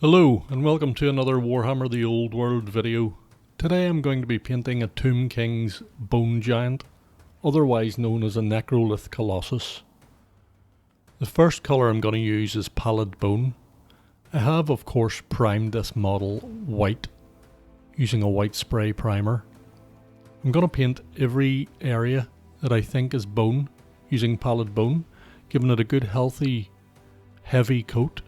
Hello and welcome to another Warhammer the Old World video. Today I'm going to be painting a Tomb King's Bone Giant, otherwise known as a Necrolith Colossus. The first colour I'm going to use is Pallid Bone. I have of course primed this model white using a white spray primer. I'm going to paint every area that I think is bone using Pallid Bone, giving it a good healthy heavy coat.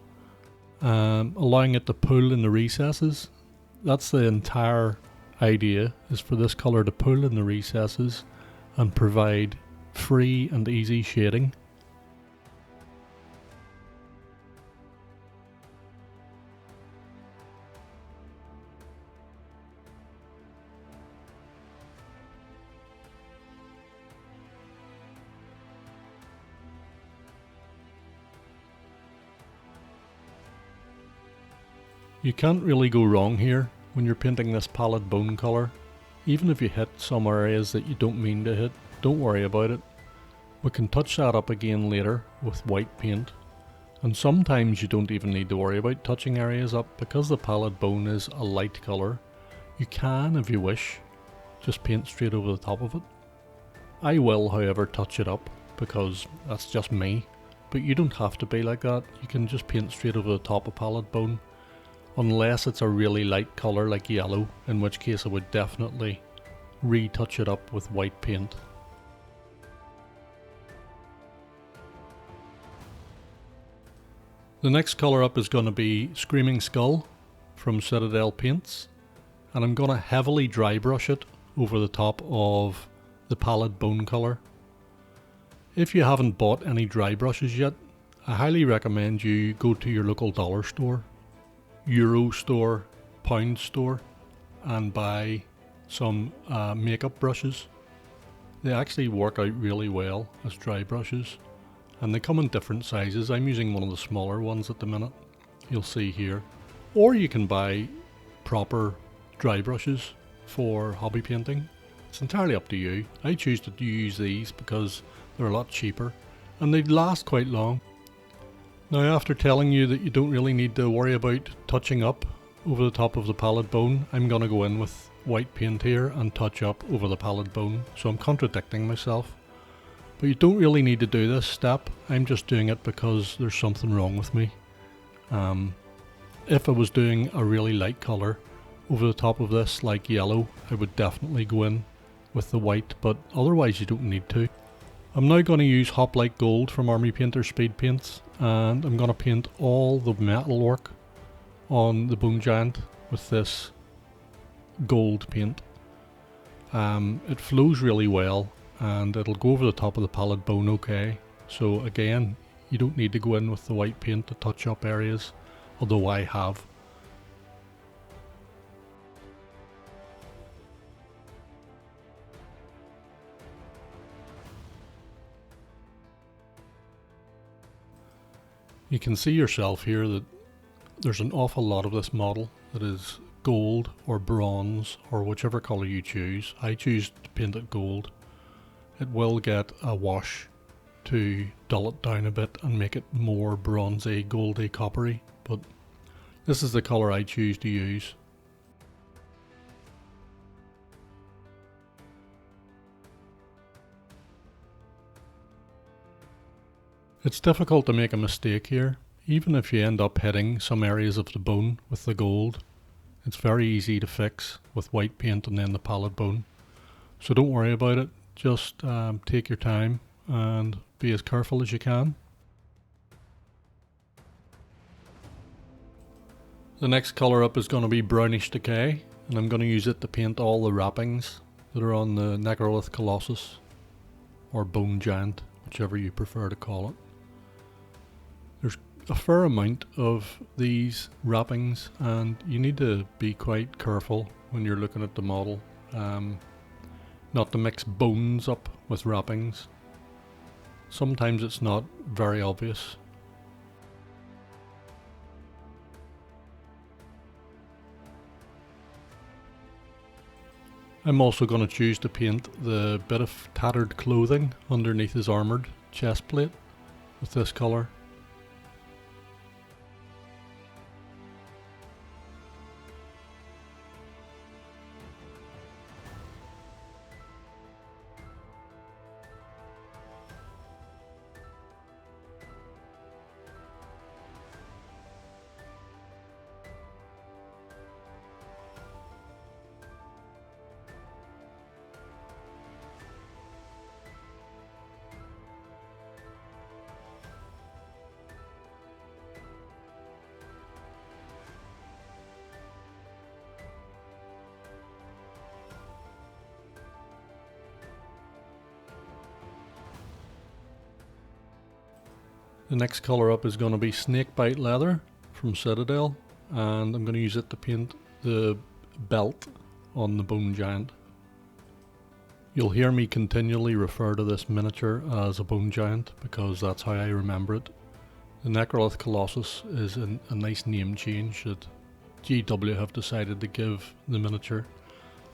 Allowing it to pull in the recesses. That's the entire idea, is for this colour to pull in the recesses and provide free and easy shading. You can't really go wrong here when you're painting this Pallid Bone colour. Even if you hit some areas that you don't mean to hit, don't worry about it. We can touch that up again later with white paint. And sometimes you don't even need to worry about touching areas up because the Pallid Bone is a light colour. You can, if you wish, just paint straight over the top of it. I will, however, touch it up because that's just me. But you don't have to be like that. You can just paint straight over the top of Pallid Bone. Unless it's a really light colour like yellow, in which case I would definitely retouch it up with white paint. The next colour up is going to be Screaming Skull from Citadel paints, and I'm going to heavily dry brush it over the top of the Pallid Bone colour. If you haven't bought any dry brushes yet, I highly recommend you go to your local dollar store, Euro store, pound store, and buy some makeup brushes. They actually work out really well as dry brushes, and they come in different sizes. I'm using one of the smaller ones at the minute, you'll see here. Or you can buy proper dry brushes for hobby painting. It's entirely up to you. I choose to use these because they're a lot cheaper and they last quite long. Now, after telling you that you don't really need to worry about touching up over the top of the Pallid Bone, I'm going to go in with white paint here and touch up over the Pallid Bone. So I'm contradicting myself. But you don't really need to do this step. I'm just doing it because there's something wrong with me. If I was doing a really light colour over the top of this, like yellow, I would definitely go in with the white, but otherwise you don't need to. I'm now going to use Hoplite Gold from Army Painter Speedpaints, and I'm going to paint all the metal work on the Bone Giant with this gold paint. It flows really well and it'll go over the top of the Pallid Bone okay. So again, you don't need to go in with the white paint to touch up areas, although I have. You can see yourself here that there's an awful lot of this model that is gold or bronze or whichever colour you choose. I choose to paint it gold. It will get a wash to dull it down a bit and make it more bronzy, goldy, coppery, but this is the colour I choose to use. It's difficult to make a mistake here, even if you end up hitting some areas of the bone with the gold. It's very easy to fix with white paint and then the Pallid Bone. So don't worry about it, just take your time and be as careful as you can. The next colour up is going to be Brownish Decay, and I'm going to use it to paint all the wrappings that are on the Necrolith Colossus, or Bone Giant, whichever you prefer to call it. There's a fair amount of these wrappings and you need to be quite careful when you're looking at the model, not to mix bones up with wrappings. Sometimes it's not very obvious. I'm also going to choose to paint the bit of tattered clothing underneath his armoured chest plate with this colour. The next colour up is going to be Snakebite Leather from Citadel, and I'm going to use it to paint the belt on the Bone Giant. You'll hear me continually refer to this miniature as a Bone Giant because that's how I remember it. The Necrolith Colossus is a nice name change that GW have decided to give the miniature,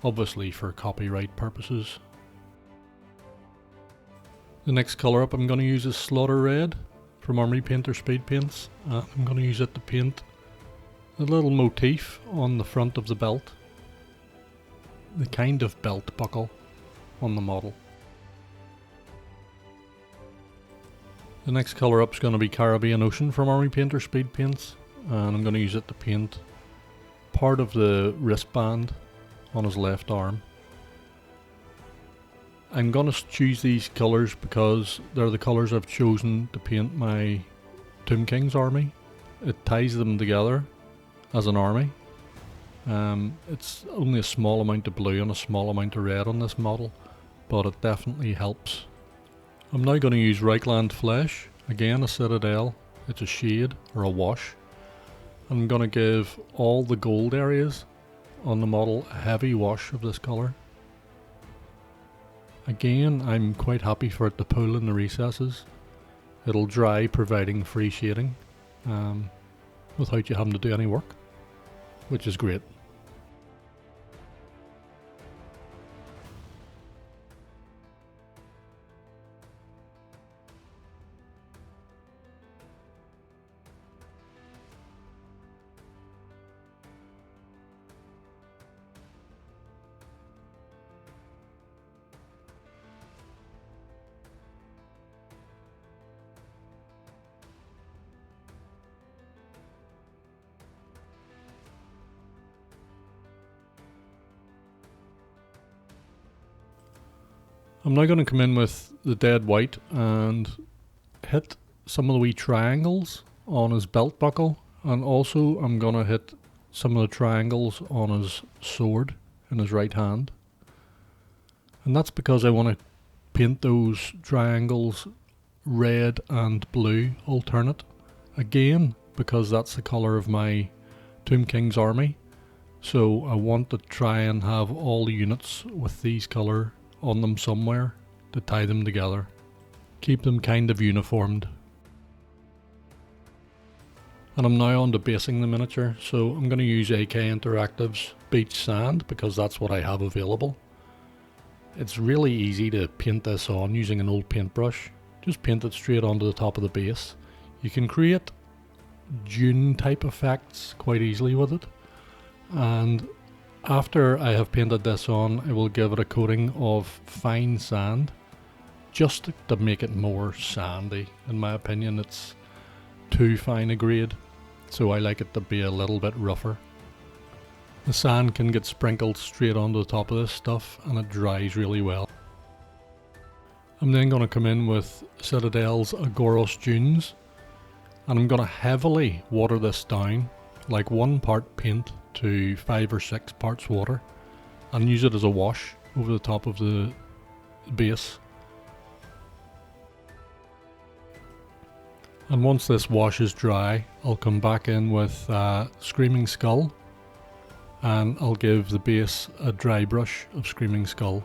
obviously for copyright purposes. The next colour up I'm going to use is Slaughter Red from Army Painter Speedpaints. I'm going to use it to paint a little motif on the front of the belt, the kind of belt buckle on the model. The next colour up is going to be Caribbean Ocean from Army Painter Speedpaints, and I'm going to use it to paint part of the wristband on his left arm. I'm going to choose these colours because they're the colours I've chosen to paint my Tomb King's army. It ties them together as an army. It's only a small amount of blue and a small amount of red on this model, but it definitely helps. I'm now going to use Reikland Flesh, again a Citadel. It's a shade or a wash. I'm going to give all the gold areas on the model a heavy wash of this colour. Again, I'm quite happy for it to pull in the recesses. It'll dry, providing free shading without you having to do any work, which is great. I'm now going to come in with the dead white and hit some of the wee triangles on his belt buckle, and also I'm going to hit some of the triangles on his sword in his right hand. And that's because I want to paint those triangles red and blue alternate. Again, because that's the colour of my Tomb King's army. So I want to try and have all the units with these colour on them somewhere to tie them together. Keep them kind of uniformed. And I'm now on to basing the miniature, so I'm going to use AK Interactive's Beach Sand because that's what I have available. It's really easy to paint this on using an old paintbrush. Just paint it straight onto the top of the base. You can create dune type effects quite easily with it, and after I have painted this on, I will give it a coating of fine sand just to make it more sandy. In my opinion, it's too fine a grade, so I like it to be a little bit rougher. The sand can get sprinkled straight onto the top of this stuff and it dries really well. I'm then going to come in with Citadel's Aggoros Dunes, and I'm going to heavily water this down, like 1 part paint to 5 or 6 parts water, and use it as a wash over the top of the base. And once this wash is dry, I'll come back in with Screaming Skull, and I'll give the base a dry brush of Screaming Skull.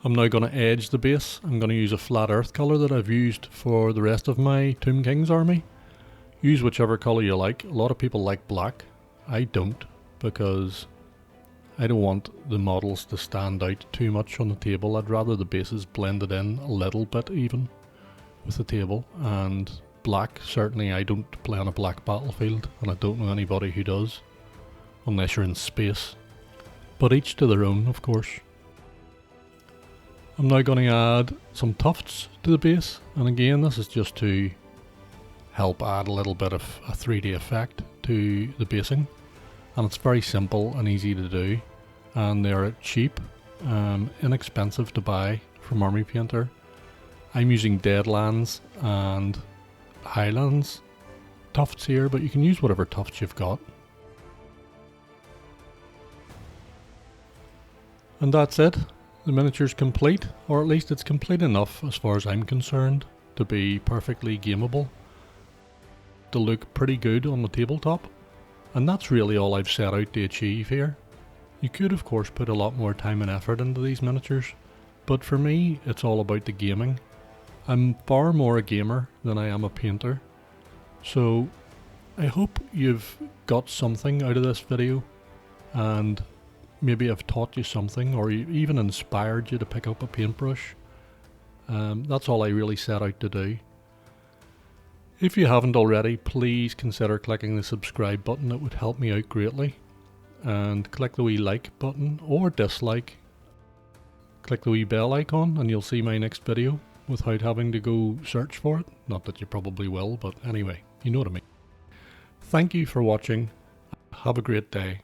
I'm now going to edge the base. I'm going to use a flat earth colour that I've used for the rest of my Tomb King's army. Use whichever colour you like. A lot of people like black. I don't, because I don't want the models to stand out too much on the table. I'd rather the bases blended in a little bit even with the table. And black, certainly I don't play on a black battlefield, and I don't know anybody who does, unless you're in space. But each to their own, of course. I'm now going to add some tufts to the base, and again this is just to help add a little bit of a 3D effect to the basing, and it's very simple and easy to do, and they're cheap, inexpensive to buy from Army Painter. I'm using Deadlands and Highlands tufts here, but you can use whatever tufts you've got. And that's it. The miniature's complete, or at least it's complete enough as far as I'm concerned to be perfectly gameable, to look pretty good on the tabletop. And that's really all I've set out to achieve here. You could of course put a lot more time and effort into these miniatures, but for me it's all about the gaming. I'm far more a gamer than I am a painter, so I hope you've got something out of this video, and maybe I've taught you something or even inspired you to pick up a paintbrush. That's all I really set out to do. If you haven't already, please consider clicking the subscribe button, it would help me out greatly. And click the wee like button or dislike. Click the wee bell icon and you'll see my next video without having to go search for it. Not that you probably will, but anyway, you know what I mean. Thank you for watching. Have a great day.